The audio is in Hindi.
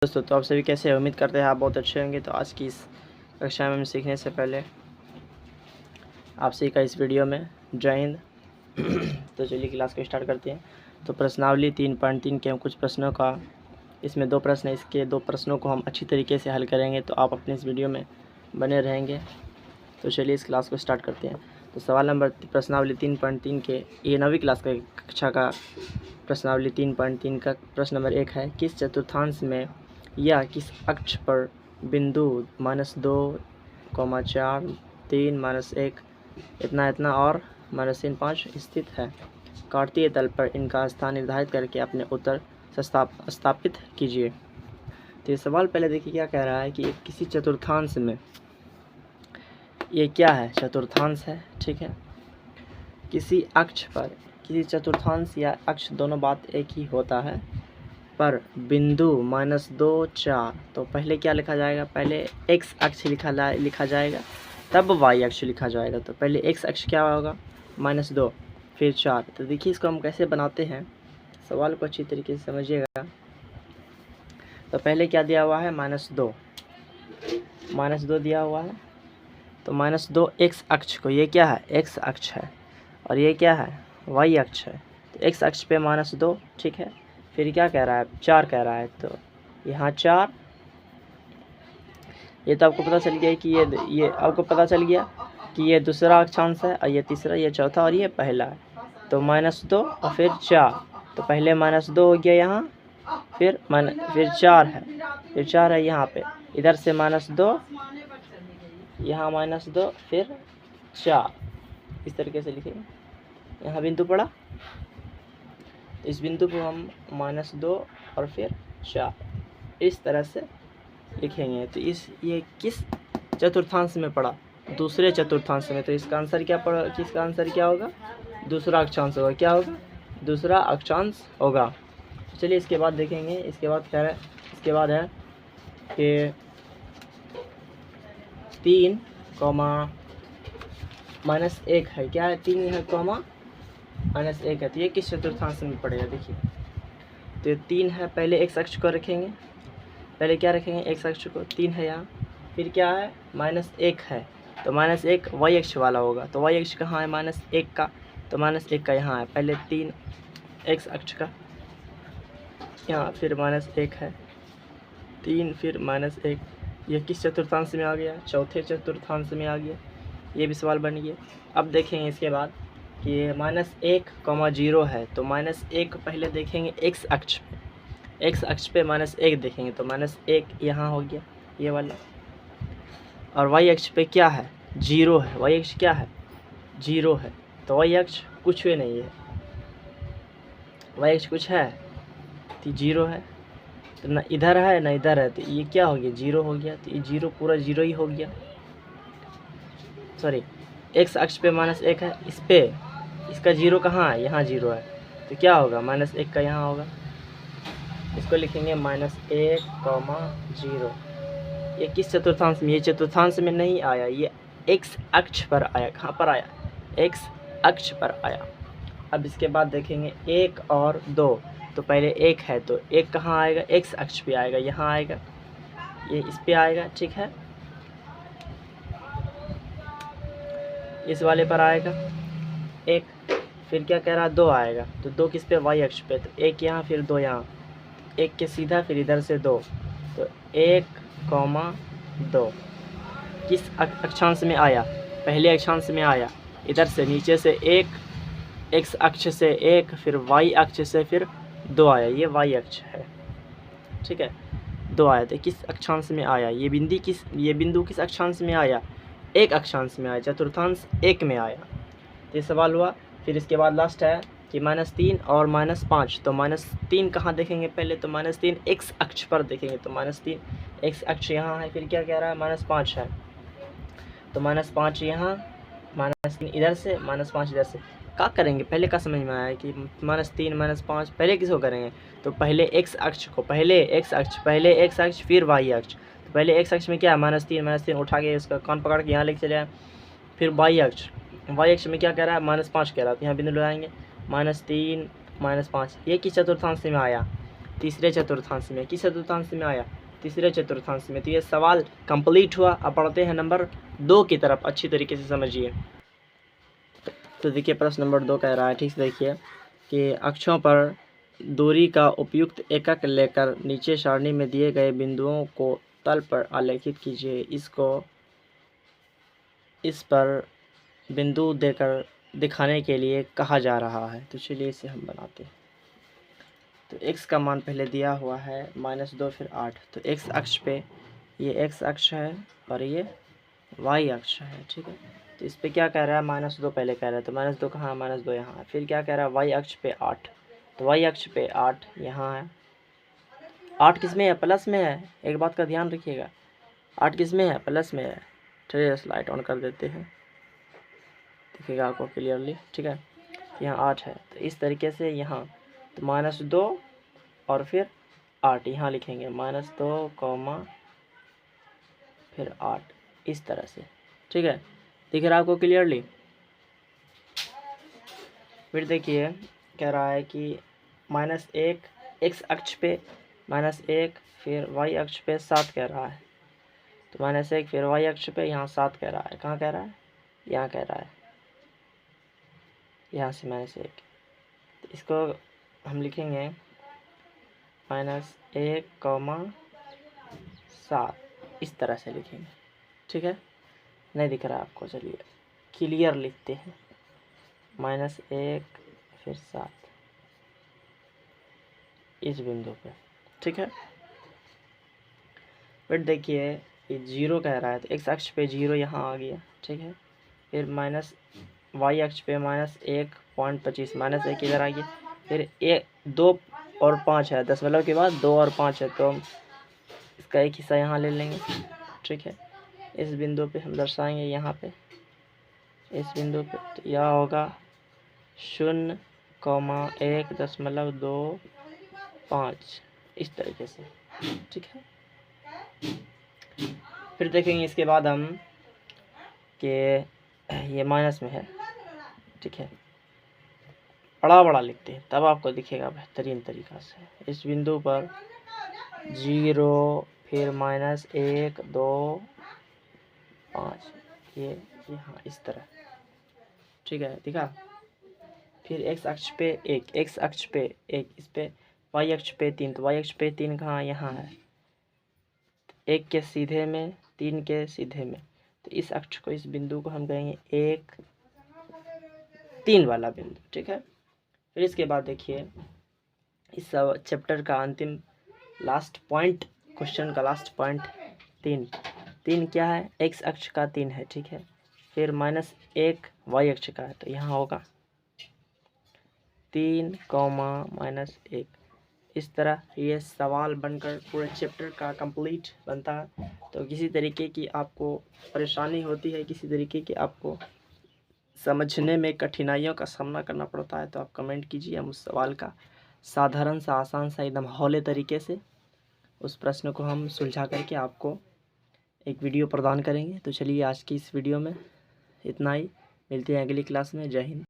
दोस्तों, तो आप सभी कैसे हैं? उम्मीद करते हैं आप बहुत अच्छे होंगे। तो आज की इस कक्षा में सीखने से पहले आप सभी का इस वीडियो में जय हिंद। तो चलिए क्लास को स्टार्ट करते हैं। तो प्रश्नावली 3.3 के कुछ प्रश्नों का, इसमें 2 प्रश्न है, इसके 2 प्रश्नों को हम अच्छी तरीके से हल करेंगे। तो आप अपने इस वीडियो में बने रहेंगे। तो चलिए इस क्लास को स्टार्ट करते हैं। तो सवाल नंबर प्रश्नावली 3.3 के, ये 9वीं क्लास का कक्षा का प्रश्नावली 3.3 का प्रश्न नंबर 1 है। किस चतुर्थांश में या किस अक्ष पर बिंदु -2, 4, 3, -1, इतना इतना और -3, 5 स्थित है? कार्तीय तल पर इनका स्थान निर्धारित करके अपने उत्तर स्थापित कीजिए। तो ये सवाल पहले देखिए क्या कह रहा है कि किसी चतुर्थांश में, ये क्या है? चतुर्थांश है, ठीक है। किसी अक्ष पर, किसी चतुर्थांश या अक्ष दोनों बात एक ही होता है, पर बिंदु -2, 4, तो पहले क्या लिखा जाएगा? पहले x अक्ष लिखा जाएगा, तब y अक्ष लिखा जाएगा। तो पहले x अक्ष क्या होगा? -2, फिर 4। तो देखिए इसको हम कैसे बनाते हैं, सवाल को अच्छी तरीके से समझिएगा। तो पहले क्या दिया हुआ है? -2 दिया हुआ है। तो -2 x अक्ष को, ये क्या है? x अक्ष है, और ये क्या है? y अक्ष है। तो x अक्ष पे -2, ठीक है। फिर क्या कह रहा है? 4 कह रहा है। तो यहाँ 4, ये तो आपको पता चल गया कि ये आपको पता चल गया कि ये दूसरा अक्षांश है, और ये तीसरा, ये चौथा, और ये पहला है। तो -2 और फिर 4, तो पहले -2 हो गया यहाँ, फिर 4 है, फिर 4 है यहाँ पे, इधर से -2, यहाँ -2, फिर 4, इस तरीके से लिखेंगे। यहाँ बिंदु पड़ा, इस बिंदु को हम -2 और फिर 4 इस तरह से लिखेंगे। तो ये किस चतुर्थांश में पड़ा? दूसरे चतुर्थांश में। तो इसका आंसर क्या पड़ा? किसका आंसर क्या होगा? दूसरा अक्षांश होगा। क्या होगा? दूसरा अक्षांश होगा। चलिए इसके बाद देखेंगे। इसके बाद क्या है? इसके बाद है कि 3, -1 है। क्या है? 3 है, -1 है। तो ये किस चतुर्थांश में पड़ेगा? देखिए, तो 3 है, पहले x अक्ष को रखेंगे। पहले क्या रखेंगे? x अक्ष को। 3 है यहाँ, फिर क्या है? -1 है, तो -1 y अक्ष वाला होगा। तो y अक्ष कहाँ है? -1 का, तो -1 का यहाँ है। पहले 3 x अक्ष का यहाँ, फिर -1 है, 3, फिर -1। ये किस चतुर्थांश में आ गया? चौथे चतुर्थांश में आ गया। ये भी सवाल बन गया। अब देखेंगे इसके बाद कि -1, 0 है। तो -1 पहले देखेंगे x अक्ष पे, x अक्ष पे -1 देखेंगे। तो -1 यहाँ हो गया, ये वाला। और y अक्ष पे क्या है? 0 है। y अक्ष क्या है? 0 है। तो y अक्ष कुछ भी नहीं है, y अक्ष कुछ है तो 0 है। तो ना इधर है ना इधर है, तो ये क्या हो गया? 0 हो गया। तो ये 0 पूरा 0 ही हो गया। सॉरी, x अक्ष पे -1 है, इस पे इसका 0 कहाँ है? यहाँ 0 है। तो क्या होगा? -1 का यहाँ होगा। इसको लिखेंगे -1, 0। ये किस चतुर्थांश में? ये चतुर्थांश में नहीं आया, ये x अक्ष पर आया। कहाँ पर आया? x अक्ष पर आया। अब इसके बाद देखेंगे 1 और 2। तो पहले 1 है, तो 1 कहाँ आएगा? x अक्ष पे आएगा, यहाँ आएगा, ये इस पे आएगा, ठीक है। इस वाले पर आएगा 1। फिर क्या कह रहा? 2 आएगा। तो 2 किस पे? y अक्ष पे। तो 1 यहाँ, फिर 2 यहाँ, 1 के सीधा, फिर इधर से 2। तो 1, 2 किस अक्षांश में आया? पहले अक्षांश में आया। इधर से नीचे से 1, x अक्ष से 1, फिर y अक्ष से फिर 2 आया। ये y अक्ष है, ठीक है। 2 आया। तो किस अक्षांश में आया? ये बिंदु किस अक्षांश में आया? एक अक्षांश में आया, चतुर्थांश 1 में आया। तो ये सवाल हुआ। फिर इसके बाद लास्ट है कि -3 और -5। तो -3 कहाँ देखेंगे? पहले तो -3 x अक्ष पर देखेंगे। तो -3 x अक्ष यहाँ है। फिर क्या कह रहा है? -5 है। तो -5 यहाँ, -3 इधर से, -5 इधर से। क्या करेंगे? पहले का समझ में आया कि -3 -5 पहले किसको करेंगे? तो पहले x अक्ष को, पहले x अक्ष, फिर y अक्ष। तो पहले x अक्ष में क्या है? -3 उठा के उसका कान पकड़ के यहाँ लेके चले आए। फिर y अक्ष में क्या कह रहा है? -5 कह रहा है। तो यहाँ बिंदु लगाएंगे, -3 -5। ये किस चतुर्थांश में आया? तीसरे चतुर्थांश में। किस चतुर्थांश में आया? तीसरे चतुर्थांश में। तो ये सवाल कंप्लीट हुआ। अब बढ़ते हैं नंबर 2 की तरफ, अच्छी तरीके से समझिए। तो देखिए प्रश्न नंबर 2 कह रहा है, ठीक से देखिए, कि अक्षों पर दूरी का उपयुक्त एकक लेकर नीचे सारणी में दिए गए बिंदुओं को तल पर आलेखित कीजिए। इस पर बिंदु देकर दिखाने के लिए कहा जा रहा है। तो चलिए इसे हम बनाते हैं। तो x का मान पहले दिया हुआ है -2 फिर 8। तो x अक्ष पे ये x अक्ष है और ये y अक्ष है, ठीक है। तो इस पे क्या कह रहा है? -2 पहले कह रहा है। तो -2 कहाँ है? -2 यहाँ है। फिर क्या कह रहा है? y अक्ष पे 8। तो y अक्ष पे 8 यहाँ है। 8 किस में है? प्लस में है। एक बात का ध्यान रखिएगा, 8 किस में है? प्लस में है। चलिए स्लाइड ऑन कर देते हैं, दिखेगा आपको क्लियरली, ठीक है। यहाँ 8 है। तो इस तरीके से यहाँ तो -2 और फिर 8 यहाँ लिखेंगे, -2, फिर 8 इस तरह से, ठीक है। दिख रहा है आपको क्लियरली? फिर देखिए कह रहा है कि -1 x अक्ष पे -1 फिर y अक्ष पे 7 कह रहा है। तो -1 फिर y अक्ष पे यहाँ 7 कह रहा है। कहाँ कह रहा है? यहाँ कह रहा है, यहाँ से -1। तो इसको हम लिखेंगे -1, 7 इस तरह से लिखेंगे, ठीक है। नहीं दिख रहा आपको? चलिए क्लियर लिखते हैं, -1 फिर 7 इस बिंदु पे, ठीक है। फिर देखिए ये 0 कह रहा है। तो x अक्ष पे 0 यहाँ आ गया, ठीक है। फिर y अक्ष पे -1.25 -1 इधर आ गया। फिर 2 और 5 है, दशमलव के बाद 2 और 5 है, तो इसका एक हिस्सा यहाँ ले लेंगे, ठीक है। इस बिंदु पे हम दर्शाएंगे, यहाँ पे इस बिंदु पे। तो यह होगा 0,1.25 इस तरीके से, ठीक है। फिर देखेंगे इसके बाद हम कि ये माइनस में है, ठीक है। बड़ा लिखते हैं तब आपको दिखेगा बेहतरीन तरीक़ा से। इस बिंदु पर 0 फिर -1, 2, 5 ये यहाँ इस तरह, ठीक है, दिखा। फिर x अक्ष पे 1, x अक्ष पे 1, इस पे y अक्ष पे 3। तो y अक्ष पे 3 कहाँ? यहाँ है, 1 के सीधे में 3 के सीधे में। तो इस अक्ष को, इस बिंदु को हम कहेंगे 1, 3 वाला बिंदु, ठीक है। फिर इसके बाद देखिए इस चैप्टर का अंतिम लास्ट पॉइंट, क्वेश्चन का लास्ट पॉइंट 3 क्या है? x अक्ष का 3 है, ठीक है। फिर -1 y अक्ष का है। तो यहाँ होगा 3, -1 इस तरह ये सवाल बनकर पूरे चैप्टर का कंप्लीट बनता है। तो किसी तरीके की आपको परेशानी होती है, किसी तरीके की आपको समझने में कठिनाइयों का सामना करना पड़ता है, तो आप कमेंट कीजिए। हम उस सवाल का साधारण सा, आसान सा, एकदम हौले तरीके से उस प्रश्न को हम सुलझा करके आपको एक वीडियो प्रदान करेंगे। तो चलिए आज की इस वीडियो में इतना ही, मिलते हैं अगली क्लास में। जय हिंद।